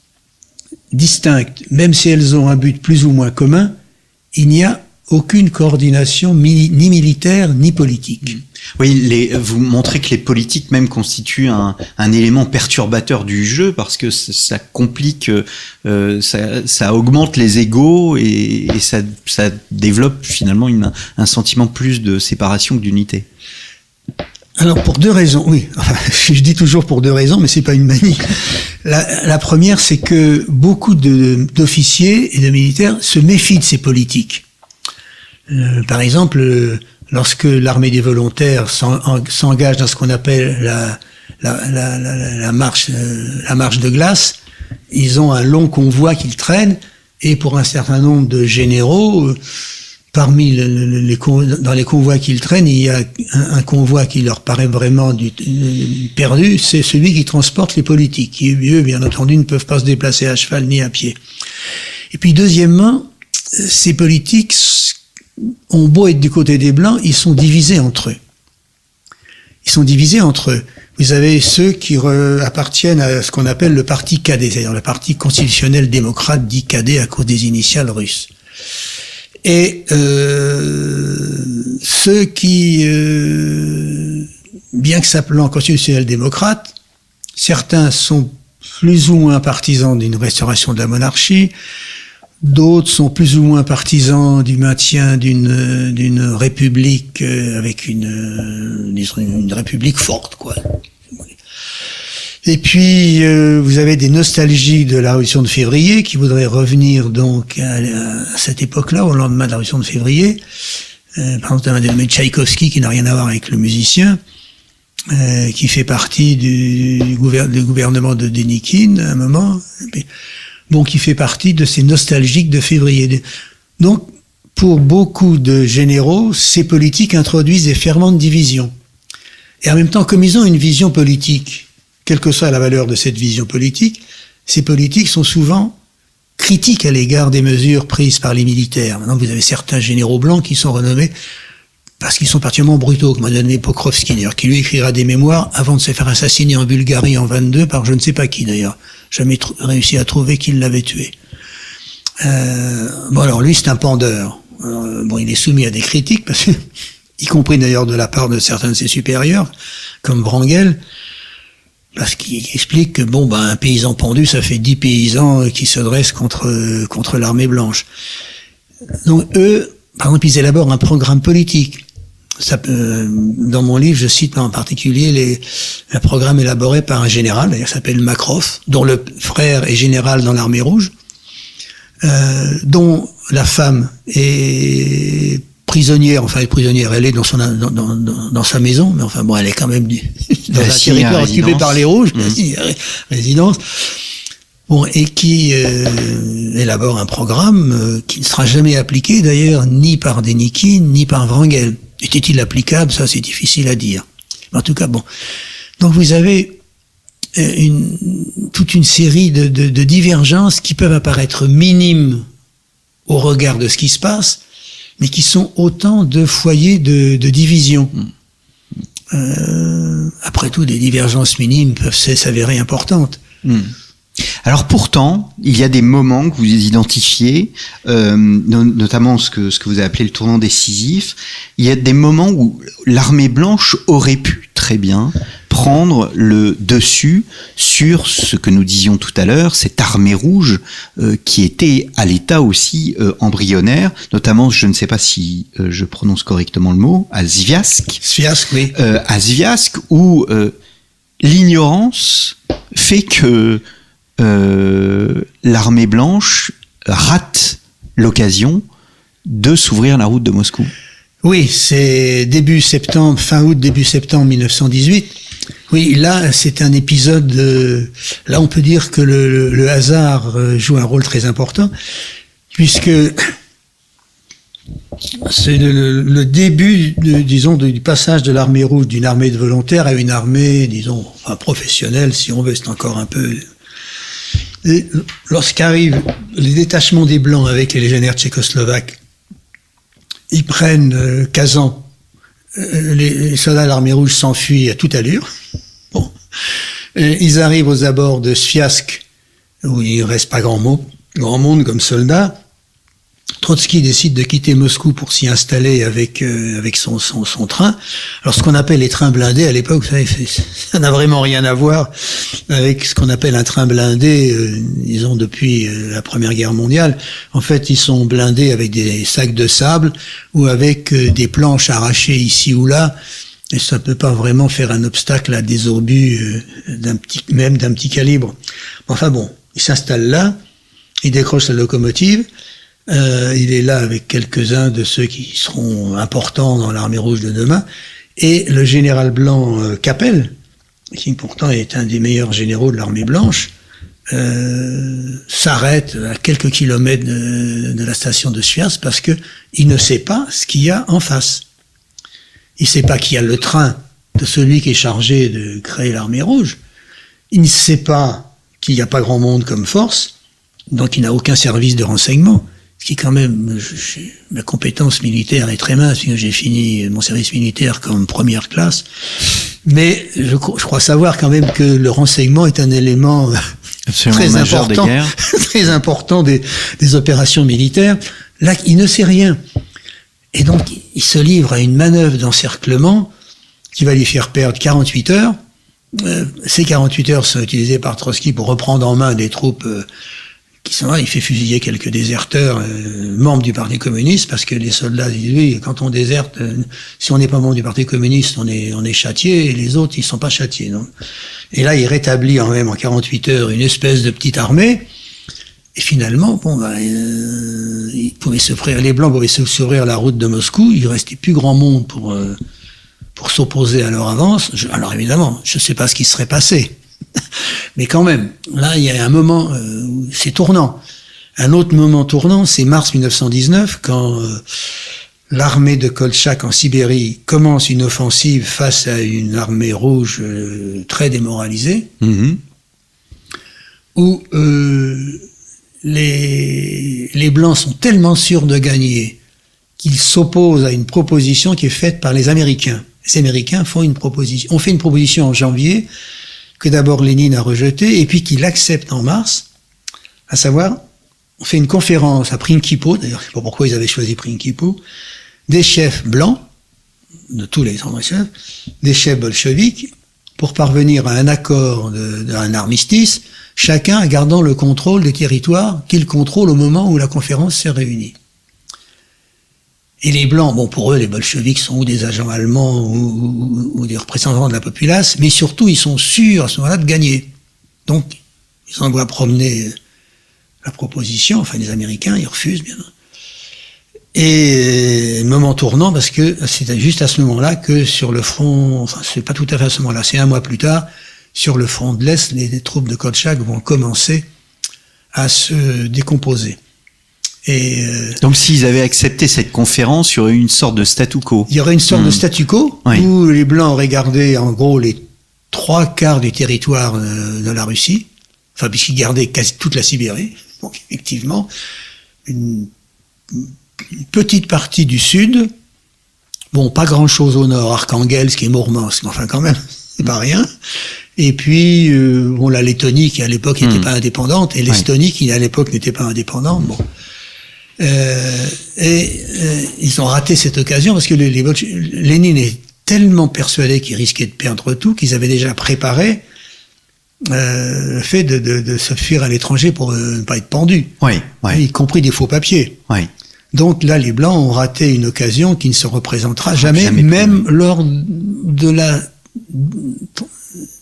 distinctes. Même si elles ont un but plus ou moins commun, il n'y a aucune coordination ni militaire ni politique. Oui, vous montrez que les politiques même constituent un élément perturbateur du jeu parce que ça complique, ça augmente les égos et ça développe finalement un sentiment plus de séparation que d'unité. Alors pour 2 raisons, oui. Enfin, je dis toujours pour 2 raisons, mais c'est pas une manie. La première, c'est que beaucoup d'officiers et de militaires se méfient de ces politiques. Par exemple, lorsque l'armée des volontaires s'engage dans ce qu'on appelle la marche de glace, ils ont un long convoi qu'ils traînent, et pour un certain nombre de généraux, parmi dans les convois qu'ils traînent, il y a un convoi qui leur paraît vraiment perdu, c'est celui qui transporte les politiques, qui eux, bien entendu, ne peuvent pas se déplacer à cheval ni à pied. Et puis deuxièmement, ces politiques ont beau être du côté des Blancs, ils sont divisés entre eux. Vous avez ceux qui appartiennent à ce qu'on appelle le parti cadet, c'est-à-dire le parti constitutionnel démocrate dit cadet à cause des initiales russes. Et ceux qui, bien que s'appelant constitutionnel démocrate, certains sont plus ou moins partisans d'une restauration de la monarchie, d'autres sont plus ou moins partisans du maintien d'une république avec une république forte, quoi. Et puis vous avez des nostalgiques de la Révolution de février qui voudraient revenir donc à cette époque-là, au lendemain de la Révolution de février. Par exemple, un Tchaïkovski qui n'a rien à voir avec le musicien, qui fait partie du gouvernement de Dénikine à un moment. Donc, il fait partie de ces nostalgiques de février. Donc, pour beaucoup de généraux, ces politiques introduisent des ferments de division. Et en même temps, comme ils ont une vision politique, quelle que soit la valeur de cette vision politique, ces politiques sont souvent critiques à l'égard des mesures prises par les militaires. Maintenant, vous avez certains généraux blancs qui sont renommés parce qu'ils sont particulièrement brutaux, comme Adolphe Pokrovski, d'ailleurs, qui lui écrira des mémoires avant de se faire assassiner en Bulgarie en 22 par je ne sais pas qui, d'ailleurs. Jamais réussi à trouver qui l'avait tué. Bon, alors lui, c'est un pendeur. Bon, il est soumis à des critiques, parce que, y compris d'ailleurs de la part de certains de ses supérieurs, comme Wrangel, parce qu'il explique que, bon, un paysan pendu, ça fait 10 paysans qui se dressent contre l'armée blanche. Donc, eux, par exemple, ils élaborent un programme politique. Dans mon livre, je cite en particulier un programme élaboré par un général, d'ailleurs, qui s'appelle Makrov, dont le frère est général dans l'armée rouge, dont la femme est prisonnière, elle est dans sa maison, mais enfin bon, elle est quand même dans un territoire occupé par les Rouges, résidence. Bon, et qui élabore un programme qui ne sera jamais appliqué d'ailleurs ni par Dénikine ni par Wrangel. Était-il applicable? Ça, c'est difficile à dire. En tout cas, bon. Donc vous avez toute une série de divergences qui peuvent apparaître minimes au regard de ce qui se passe, mais qui sont autant de foyers de division. Après tout, des divergences minimes peuvent s'avérer importantes. Alors pourtant, il y a des moments que vous identifiez, notamment ce que vous avez appelé le tournant décisif. Il y a des moments où l'armée blanche aurait pu très bien prendre le dessus sur ce que nous disions tout à l'heure, cette armée rouge qui était à l'état aussi embryonnaire, notamment, je ne sais pas si je prononce correctement le mot, à Sviask. Sviask, oui. À Sviask, où l'ignorance fait que l'armée blanche rate l'occasion de s'ouvrir la route de Moscou. Oui, c'est fin août, début septembre 1918. Oui, là, c'est un épisode, là on peut dire que le hasard joue un rôle très important, puisque c'est le début, du passage de l'armée rouge d'une armée de volontaires à une armée, professionnelle, si on veut, c'est encore un peu... Et lorsqu'arrive les détachements des Blancs avec les légionnaires tchécoslovaques, ils prennent Kazan, les soldats de l'armée rouge s'enfuient à toute allure. Bon. Ils arrivent aux abords de Sviask, où il ne reste pas grand monde comme soldats. Trotsky décide de quitter Moscou pour s'y installer avec son train. Alors ce qu'on appelle les trains blindés à l'époque, vous savez, ça n'a vraiment rien à voir avec ce qu'on appelle un train blindé, disons depuis la Première Guerre mondiale. En fait, ils sont blindés avec des sacs de sable ou avec des planches arrachées ici ou là. Et ça peut pas vraiment faire un obstacle à des obus d'un petit calibre. Enfin bon, il s'installe là, il décroche la locomotive. Il est là avec quelques-uns de ceux qui seront importants dans l'armée rouge de demain, et le général blanc Capel, qui pourtant est un des meilleurs généraux de l'armée blanche, s'arrête à quelques kilomètres de la station de Sviask parce que il ne sait pas ce qu'il y a en face. Il ne sait pas qu'il y a le train de celui qui est chargé de créer l'armée rouge. Il ne sait pas qu'il n'y a pas grand monde comme force, donc il n'a aucun service de renseignement. Ce qui quand même, ma compétence militaire est très mince, puisque j'ai fini mon service militaire comme première classe. Mais je crois savoir quand même que le renseignement est un élément très important, très important des opérations militaires. Là, il ne sait rien. Et donc, il se livre à une manœuvre d'encerclement qui va lui faire perdre 48 heures. Ces 48 heures sont utilisées par Trotsky pour reprendre en main des troupes qui sont là. Il fait fusiller quelques déserteurs membres du Parti communiste, parce que les soldats disent oui, quand on déserte, si on n'est pas membre du Parti communiste, on est châtié, et les autres, ils sont pas châtiés. Non. Et là, il rétablit en 48 heures une espèce de petite armée. Et finalement, les Blancs pouvaient s'ouvrir la route de Moscou. Il restait plus grand monde pour s'opposer à leur avance. Alors évidemment, je ne sais pas ce qui serait passé. Mais quand même, là, il y a un moment, c'est tournant. Un autre moment tournant, c'est mars 1919, quand l'armée de Kolchak en Sibérie commence une offensive face à une armée rouge très démoralisée, où les Blancs sont tellement sûrs de gagner qu'ils s'opposent à une proposition qui est faite par les Américains. Les Américains ont fait une proposition en janvier, que d'abord Lénine a rejeté, et puis qu'il accepte en mars, à savoir, on fait une conférence à Prinkipo, d'ailleurs je ne sais pas pourquoi ils avaient choisi Prinkipo, des chefs blancs, de tous les chefs, des chefs bolcheviques, pour parvenir à un accord d'un armistice, chacun gardant le contrôle des territoires qu'il contrôle au moment où la conférence s'est réunie. Et les Blancs, bon, pour eux, les bolcheviks sont ou des agents allemands ou des représentants de la populace, mais surtout, ils sont sûrs à ce moment-là de gagner. Donc, ils envoient promener la proposition, enfin, les Américains, ils refusent, bien. Et moment tournant, parce que c'était juste à ce moment-là que sur le front, enfin c'est pas tout à fait à ce moment-là, c'est un mois plus tard, sur le front de l'Est, les troupes de Kolchak vont commencer à se décomposer. Et donc s'ils avaient accepté cette conférence, il y aurait eu une sorte de statu quo. Il y aurait une sorte de statu quo, où les Blancs auraient gardé en gros les 3/4 du territoire de la Russie, enfin puisqu'ils gardaient quasi toute la Sibérie, donc effectivement, une petite partie du sud, bon, pas grand-chose au nord, Arkhangelsk et Mourmansk, mais enfin quand même, c'est pas rien. Et puis, bon, la Lettonie qui à l'époque n'était pas indépendante, et l'Estonie qui à l'époque n'était pas indépendante, bon. Ils ont raté cette occasion parce que Lénine est tellement persuadé qu'ils risquaient de perdre tout qu'ils avaient déjà préparé le fait de se fuir à l'étranger pour ne pas être pendus, y compris des faux papiers. Donc là, les Blancs ont raté une occasion qui ne se représentera jamais même lors de la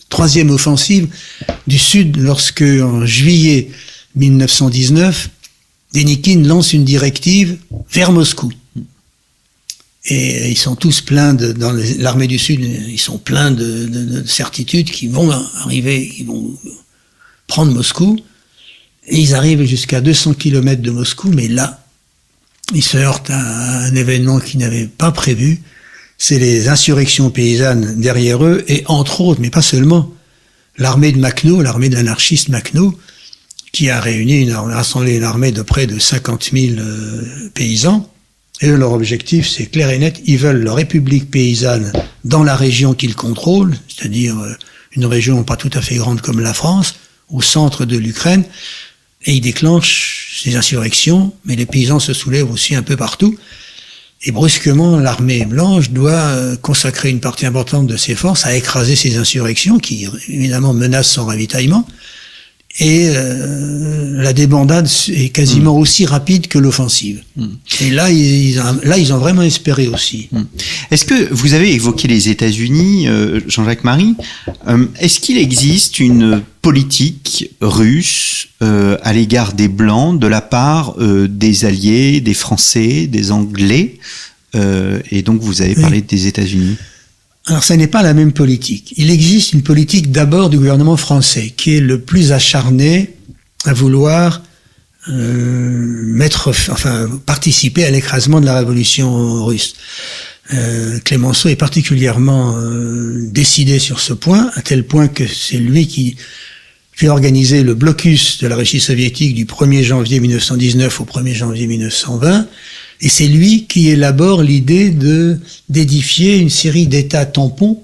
troisième offensive du Sud, lorsque en juillet 1919, Dénikine lance une directive vers Moscou. Et ils sont tous pleins dans l'armée du Sud, ils sont pleins de certitudes qu'ils vont arriver, ils vont prendre Moscou. Et ils arrivent jusqu'à 200 km de Moscou, mais là, ils se heurtent à un événement qu'ils n'avaient pas prévu. C'est les insurrections paysannes derrière eux, et entre autres, mais pas seulement, l'armée de Makhno, l'armée de l'anarchiste Makhno, qui a rassemblé une armée de près de 50 000 paysans. Et leur objectif, c'est clair et net, ils veulent la république paysanne dans la région qu'ils contrôlent, c'est-à-dire une région pas tout à fait grande comme la France, au centre de l'Ukraine, et ils déclenchent ces insurrections, mais les paysans se soulèvent aussi un peu partout. Et brusquement, l'armée blanche doit consacrer une partie importante de ses forces à écraser ces insurrections qui, évidemment, menacent son ravitaillement. Et la débandade est quasiment aussi rapide que l'offensive. Et là, ils ont vraiment espéré aussi. Est-ce que vous avez évoqué les États-Unis, Jean-Jacques Marie? Est-ce qu'il existe une politique russe à l'égard des Blancs de la part des Alliés, des Français, des Anglais? Et donc vous avez parlé des États-Unis. Alors, ça n'est pas la même politique. Il existe une politique d'abord du gouvernement français, qui est le plus acharné à vouloir participer à l'écrasement de la révolution russe. Clémenceau est particulièrement décidé sur ce point, à tel point que c'est lui qui fait organiser le blocus de la Russie soviétique du 1er janvier 1919 au 1er janvier 1920. Et c'est lui qui élabore l'idée d'édifier une série d'États tampons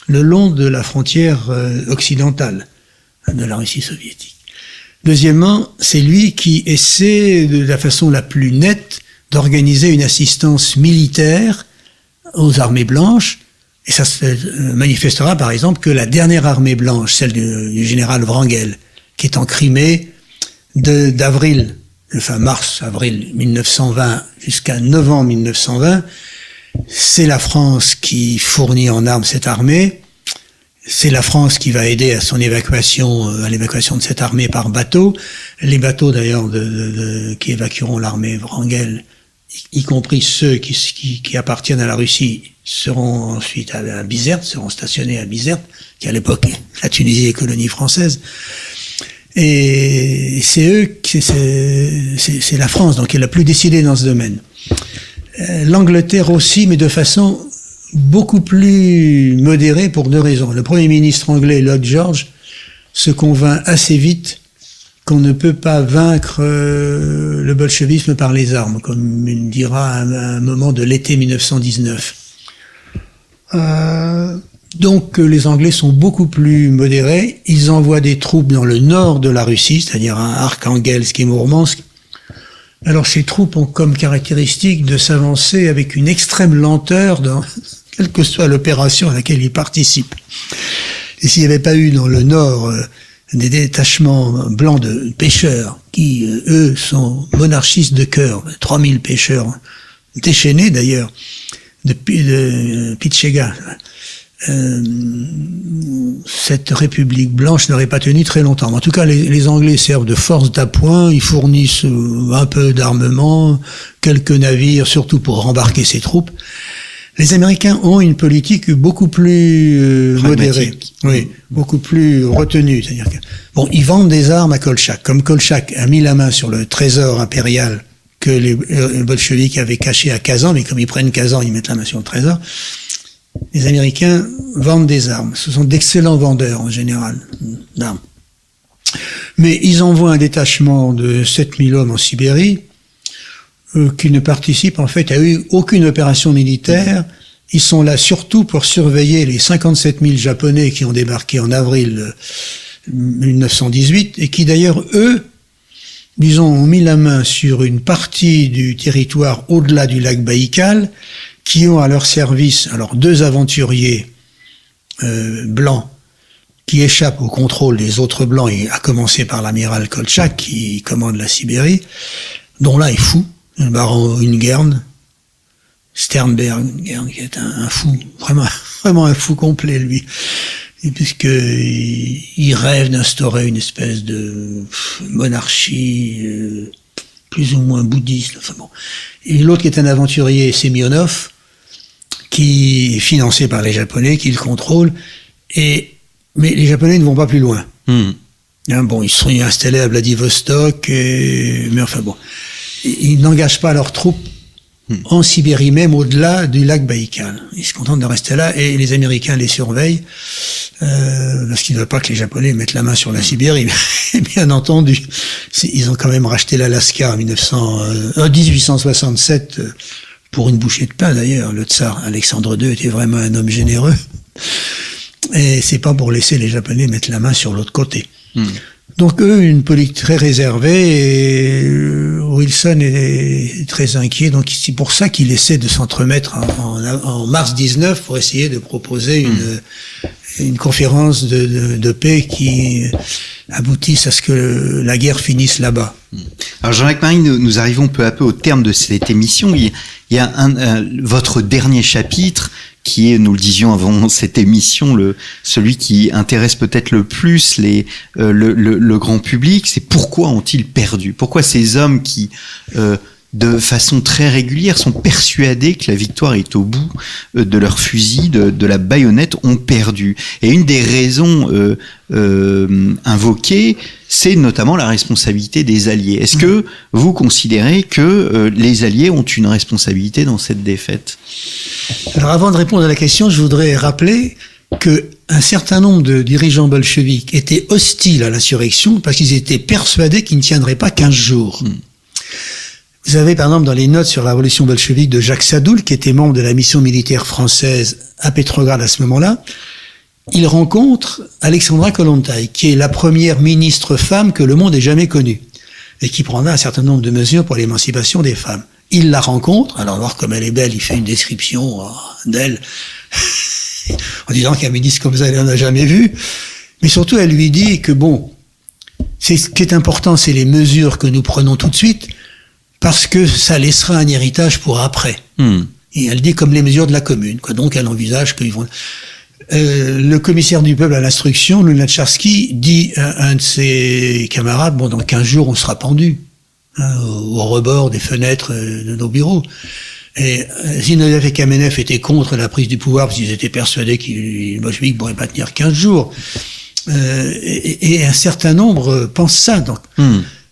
le long de la frontière occidentale de la Russie soviétique. Deuxièmement, c'est lui qui essaie de la façon la plus nette d'organiser une assistance militaire aux armées blanches. Et ça se manifestera par exemple que la dernière armée blanche, celle du général Wrangel, qui est en Crimée mars-avril 1920 jusqu'à novembre 1920, c'est la France qui fournit en armes cette armée, c'est la France qui va aider à son évacuation, à l'évacuation de cette armée par bateau. Les bateaux d'ailleurs qui évacueront l'armée Wrangel, y compris ceux qui appartiennent à la Russie, seront ensuite à Bizerte, seront stationnés à Bizerte, qui à l'époque, la Tunisie est colonie française. Et c'est la France, donc, qui est la plus décidée dans ce domaine. L'Angleterre aussi, mais de façon beaucoup plus modérée pour deux raisons. Le Premier ministre anglais, Lloyd George, se convainc assez vite qu'on ne peut pas vaincre le bolchevisme par les armes, comme il dira à un moment de l'été 1919. Donc les Anglais sont beaucoup plus modérés, ils envoient des troupes dans le nord de la Russie, c'est-à-dire à Arkhangelsk et Mourmansk. Alors ces troupes ont comme caractéristique de s'avancer avec une extrême lenteur dans quelle que soit l'opération à laquelle ils participent. Et s'il n'y avait pas eu dans le nord des détachements blancs de pêcheurs, qui eux sont monarchistes de cœur, 3000 pêcheurs, déchaînés d'ailleurs, de Pitchega, cette République blanche n'aurait pas tenu très longtemps. En tout cas, les Anglais servent de force d'appoint, ils fournissent un peu d'armement, quelques navires, surtout pour rembarquer ses troupes. Les Américains ont une politique beaucoup plus modérée, oui, beaucoup plus retenue. C'est-à-dire que, bon, ils vendent des armes à Kolchak. Comme Kolchak a mis la main sur le trésor impérial que les bolcheviks avaient caché à Kazan, mais comme ils prennent Kazan, ils mettent la main sur le trésor. Les Américains vendent des armes. Ce sont d'excellents vendeurs, en général, d'armes. Mais ils envoient un détachement de 7000 hommes en Sibérie, qui ne participent en fait à aucune opération militaire. Ils sont là surtout pour surveiller les 57 000 Japonais qui ont débarqué en avril 1918, et qui d'ailleurs, eux, disons, ont mis la main sur une partie du territoire au-delà du lac Baïkal, qui ont à leur service, alors, 2 aventuriers blancs qui échappent au contrôle des autres blancs, et à commencer par l'amiral Kolchak, qui commande la Sibérie, dont là est fou, le baron Ungern, Sternberg, qui est un fou, vraiment un fou complet, lui. Et puisqu'il rêve d'instaurer une espèce de monarchie plus ou moins bouddhiste. Enfin bon. Et l'autre qui est un aventurier, Semyonov, qui est financé par les Japonais, qui le contrôle. Mais les Japonais ne vont pas plus loin. Bon, ils sont installés à Vladivostok, mais enfin bon. Ils n'engagent pas leurs troupes en Sibérie, même au-delà du lac Baïkal. Ils se contentent de rester là, et les Américains les surveillent, parce qu'ils ne veulent pas que les Japonais mettent la main sur la Sibérie. Bien entendu, ils ont quand même racheté l'Alaska en 1867, pour une bouchée de pain d'ailleurs. Le tsar Alexandre II était vraiment un homme généreux. Et c'est pas pour laisser les Japonais mettre la main sur l'autre côté. Donc eux, une politique très réservée, et Wilson est très inquiet, donc c'est pour ça qu'il essaie de s'entremettre en mars 19 pour essayer de proposer une conférence de paix qui aboutisse à ce que la guerre finisse là-bas. Alors Jean-Jacques Marie, nous arrivons peu à peu au terme de cette émission. Il y a votre dernier chapitre qui est, nous le disions avant cette émission, celui qui intéresse peut-être le plus le grand public. C'est pourquoi ont-ils perdu? Pourquoi ces hommes qui, de façon très régulière, sont persuadés que la victoire est au bout de leur fusil, de la baïonnette, ont perdu? Et une des raisons invoquées, c'est notamment la responsabilité des Alliés. Est-ce que vous considérez que les Alliés ont une responsabilité dans cette défaite? Alors avant de répondre à la question, je voudrais rappeler qu'un certain nombre de dirigeants bolcheviques étaient hostiles à l'insurrection parce qu'ils étaient persuadés qu'ils ne tiendraient pas 15 jours. Vous avez par exemple dans les notes sur la révolution bolchevique de Jacques Sadoul, qui était membre de la mission militaire française à Pétrograd à ce moment-là, il rencontre Alexandra Kollontai, qui est la première ministre femme que le monde ait jamais connue, et qui prendra un certain nombre de mesures pour l'émancipation des femmes. Il la rencontre, alors voir comme elle est belle, il fait une description d'elle, en disant qu'un ministre comme ça, elle n'en a jamais vu, mais surtout elle lui dit que bon, ce qui est important, c'est les mesures que nous prenons tout de suite, parce que ça laissera un héritage pour après. Et elle dit comme les mesures de la commune, quoi. Donc elle envisage qu'ils vont... le commissaire du peuple à l'instruction, Lunacharski, dit à un de ses camarades, bon, dans 15 jours, on sera pendu, au rebord des fenêtres de nos bureaux. Et Zinoviev et Kamenev étaient contre la prise du pouvoir parce qu'ils étaient persuadés que les bolcheviks ne pourraient pas tenir 15 jours. Et un certain nombre pensent ça. Donc,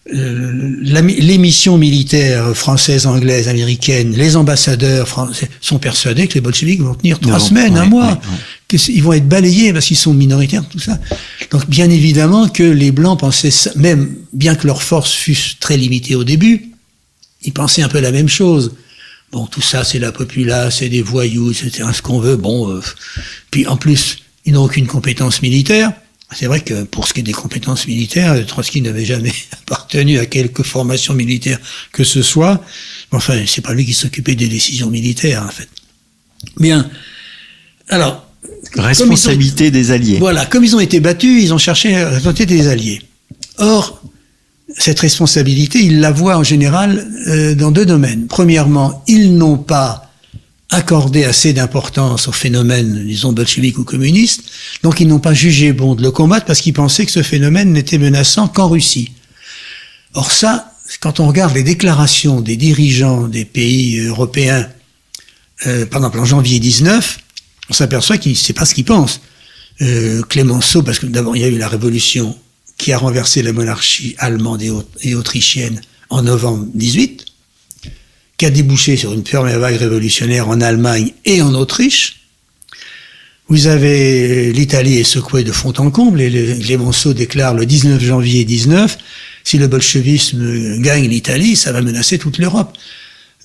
les missions militaires françaises, anglaises, américaines, les ambassadeurs français sont persuadés que les bolcheviks vont tenir 3 semaines, un mois, qu'ils vont être balayés parce qu'ils sont minoritaires, tout ça. Donc bien évidemment que les Blancs pensaient ça, même bien que leurs forces fussent très limitées au début, ils pensaient un peu la même chose. Bon, tout ça, c'est la populace, c'est des voyous, etc., ce qu'on veut. Bon, puis en plus, ils n'ont aucune compétence militaire. C'est vrai que pour ce qui est des compétences militaires, Trotsky n'avait jamais appartenu à quelque formation militaire que ce soit. Enfin, c'est pas lui qui s'occupait des décisions militaires, en fait. Bien. Alors. Responsabilité des Alliés. Voilà. Comme ils ont été battus, ils ont cherché la responsabilité des Alliés. Or, cette responsabilité, ils la voient en général dans 2 domaines. Premièrement, ils n'ont pas accordé assez d'importance au phénomène, disons, bolchevique ou communiste. Donc ils n'ont pas jugé bon de le combattre parce qu'ils pensaient que ce phénomène n'était menaçant qu'en Russie. Or ça, quand on regarde les déclarations des dirigeants des pays européens, par exemple en janvier 19, on s'aperçoit qu'ils ne savent pas ce qu'ils pensent. Clémenceau, parce que d'abord il y a eu la révolution qui a renversé la monarchie allemande et autrichienne en novembre 18, qui a débouché sur une première vague révolutionnaire en Allemagne et en Autriche. Vous avez l'Italie est secouée de fond en comble, et Clémenceau déclare le 19 janvier 19, si le bolchevisme gagne l'Italie, ça va menacer toute l'Europe.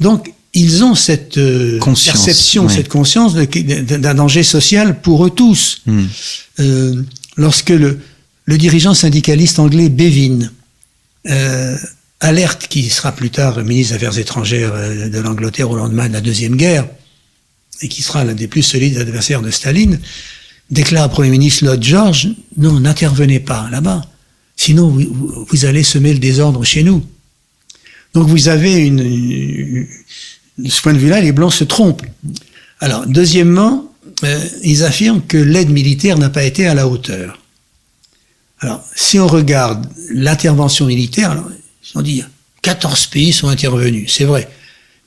Donc, ils ont cette perception, cette conscience d'un danger social pour eux tous. Lorsque le dirigeant syndicaliste anglais Bevin alerte, qui sera plus tard ministre des Affaires étrangères de l'Angleterre au lendemain de la Deuxième Guerre, et qui sera l'un des plus solides adversaires de Staline, déclare au Premier ministre Lloyd George, non, n'intervenez pas là-bas, sinon vous allez semer le désordre chez nous. Donc vous avez de ce point de vue-là, les Blancs se trompent. Alors, deuxièmement, ils affirment que l'aide militaire n'a pas été à la hauteur. Alors, si on regarde l'intervention militaire, alors, ils ont dit 14 pays sont intervenus, c'est vrai.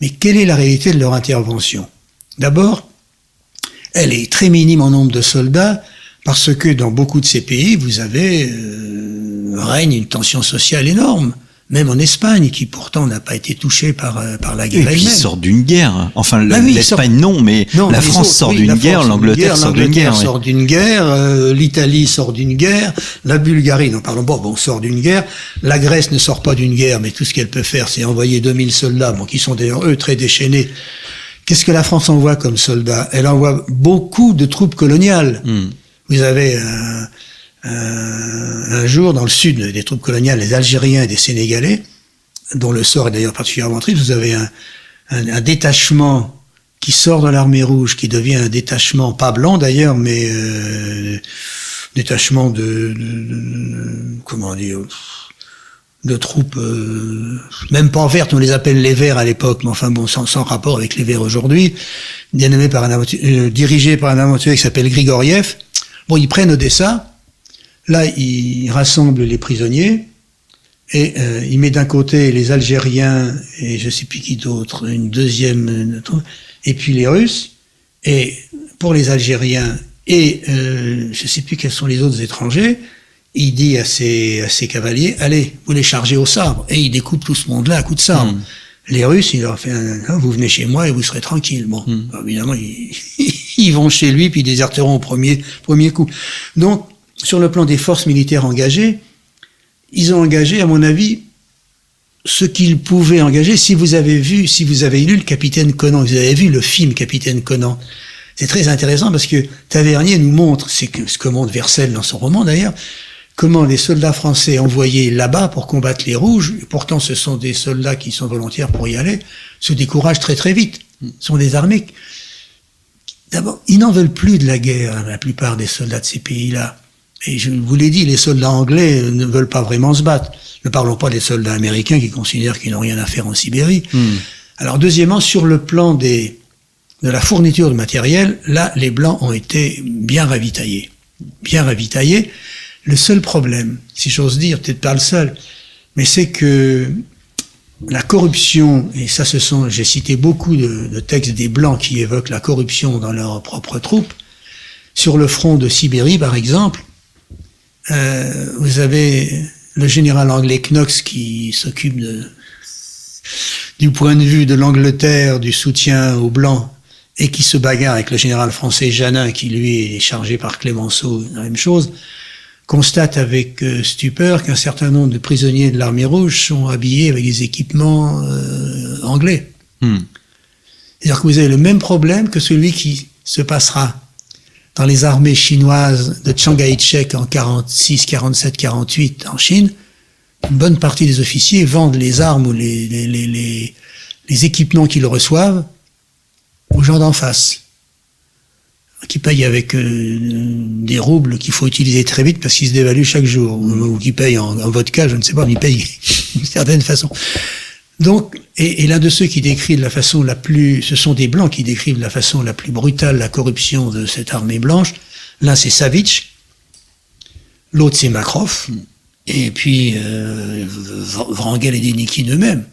Mais quelle est la réalité de leur intervention? D'abord, elle est très minime en nombre de soldats, parce que dans beaucoup de ces pays, vous avez règne une tension sociale énorme. Même en Espagne, qui pourtant n'a pas été touchée par la guerre elle-même. Et puis ils sortent d'une guerre. Enfin, l'Espagne non, mais la France sort d'une guerre, l'Angleterre sort d'une guerre. Sort d'une guerre, l'Italie sort d'une guerre, la Bulgarie, n'en parlons pas, bon, sort d'une guerre. La Grèce ne sort pas d'une guerre, mais tout ce qu'elle peut faire, c'est envoyer 2000 soldats, bon, qui sont d'ailleurs eux très déchaînés. Qu'est-ce que la France envoie comme soldats? Elle envoie beaucoup de troupes coloniales. Vous avez un jour, dans le sud, des troupes coloniales, les Algériens et des Sénégalais, dont le sort est d'ailleurs particulièrement triste, vous avez un détachement qui sort de l'armée rouge, qui devient un détachement, pas blanc d'ailleurs, mais détachement comment dire, de troupes, même pas vertes, on les appelle les Verts à l'époque, mais enfin bon, sans rapport avec les Verts aujourd'hui, dirigé par un aventurier qui s'appelle Grigoriev. Bon, ils prennent Odessa. Là, il rassemble les prisonniers et il met d'un côté les Algériens et je sais plus qui d'autre, une deuxième, et puis les Russes. Et pour les Algériens et je sais plus quels sont les autres étrangers, il dit à ses cavaliers, allez, vous les chargez au sabre. Et il découpe tout ce monde-là à coups de sabre. Les Russes, il leur fait vous venez chez moi et vous serez tranquille. Bon, évidemment, ils vont chez lui puis ils déserteront au premier coup. Donc, sur le plan des forces militaires engagées, ils ont engagé, à mon avis, ce qu'ils pouvaient engager. Si vous avez lu le Capitaine Conan, vous avez vu le film Capitaine Conan, c'est très intéressant parce que Tavernier nous montre, c'est ce que montre Vercel dans son roman d'ailleurs, comment les soldats français envoyés là-bas pour combattre les Rouges, et pourtant ce sont des soldats qui sont volontaires pour y aller, se découragent très très vite. Ce sont des armées. D'abord, ils n'en veulent plus de la guerre, la plupart des soldats de ces pays-là. Et je vous l'ai dit, les soldats anglais ne veulent pas vraiment se battre. Ne parlons pas des soldats américains qui considèrent qu'ils n'ont rien à faire en Sibérie. Alors deuxièmement, sur le plan de la fourniture de matériel, là, les Blancs ont été bien ravitaillés. Bien ravitaillés. Le seul problème, si j'ose dire, peut-être pas le seul, mais c'est que la corruption, et ça j'ai cité beaucoup de textes des Blancs qui évoquent la corruption dans leurs propres troupes. Sur le front de Sibérie, par exemple, vous avez le général anglais Knox qui s'occupe du point de vue de l'Angleterre, du soutien aux Blancs, et qui se bagarre avec le général français Jeannin, qui lui est chargé par Clémenceau, la même chose, constate avec stupeur qu'un certain nombre de prisonniers de l'armée rouge sont habillés avec des équipements anglais. C'est-à-dire que vous avez le même problème que celui qui se passera dans les armées chinoises de Chiang Kai-shek en 46, 47, 48 en Chine. Une bonne partie des officiers vendent les armes ou les équipements qu'ils reçoivent aux gens d'en face, qui payent avec des roubles qu'il faut utiliser très vite parce qu'ils se dévaluent chaque jour, ou qui payent en vodka, je ne sais pas, mais ils payent d'une certaine façon. Donc, et l'un de ceux qui décrivent de la façon la plus, ce sont des Blancs qui décrivent de la façon la plus brutale la corruption de cette armée blanche. L'un c'est Savitch, l'autre c'est Makrov, et puis Wrangel et Dénikine eux-mêmes,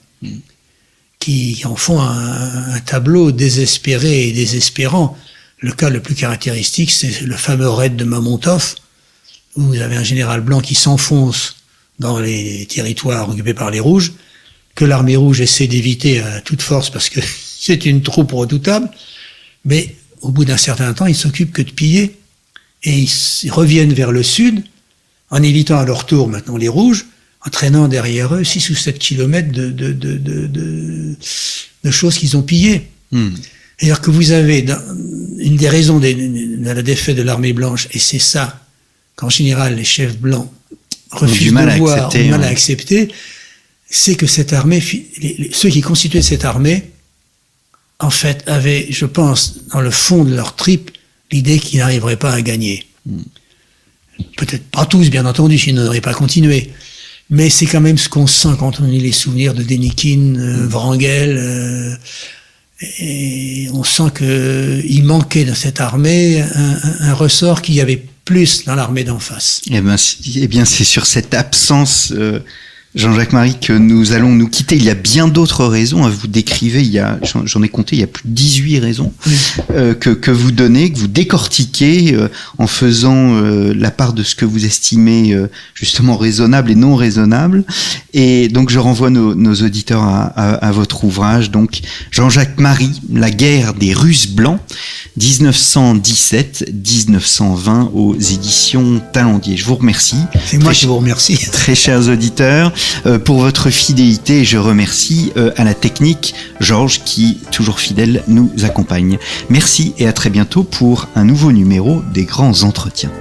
qui en font un tableau désespéré et désespérant. Le cas le plus caractéristique, c'est le fameux raid de Mamontov, où vous avez un général blanc qui s'enfonce dans les territoires occupés par les Rouges, que l'armée rouge essaie d'éviter à toute force parce que c'est une troupe redoutable, mais au bout d'un certain temps, ils s'occupent que de piller, et ils reviennent vers le sud, en évitant à leur tour maintenant les Rouges, en traînant derrière eux 6 ou 7 kilomètres de choses qu'ils ont pillées. C'est-à-dire que vous avez une des raisons de la défaite de l'armée blanche, et c'est ça qu'en général les chefs blancs refusent de voir, ont du mal à accepter, c'est que cette armée, ceux qui constituaient cette armée, en fait, avaient, je pense, dans le fond de leur tripes, l'idée qu'ils n'arriveraient pas à gagner. Peut-être pas tous, bien entendu, sinon ils n'auraient pas continué. Mais c'est quand même ce qu'on sent quand on lit les souvenirs de Dénikine, Wrangel, et on sent qu'il manquait dans cette armée un ressort qu'il y avait plus dans l'armée d'en face. Eh bien, c'est sur cette absence, Jean-Jacques Marie, que nous allons nous quitter. Il y a bien d'autres raisons. Vous décrivez, j'en ai compté, il y a plus de 18 raisons que vous donnez, que vous décortiquez en faisant la part de ce que vous estimez justement raisonnable et non raisonnable. Et donc, je renvoie nos auditeurs à votre ouvrage. Donc, Jean-Jacques Marie, La guerre des Russes blancs, 1917-1920 aux éditions Talendier. Je vous remercie. C'est moi qui vous remercie. Très chers auditeurs, pour votre fidélité. Je remercie à la technique Georges qui, toujours fidèle, nous accompagne. Merci et à très bientôt pour un nouveau numéro des Grands Entretiens.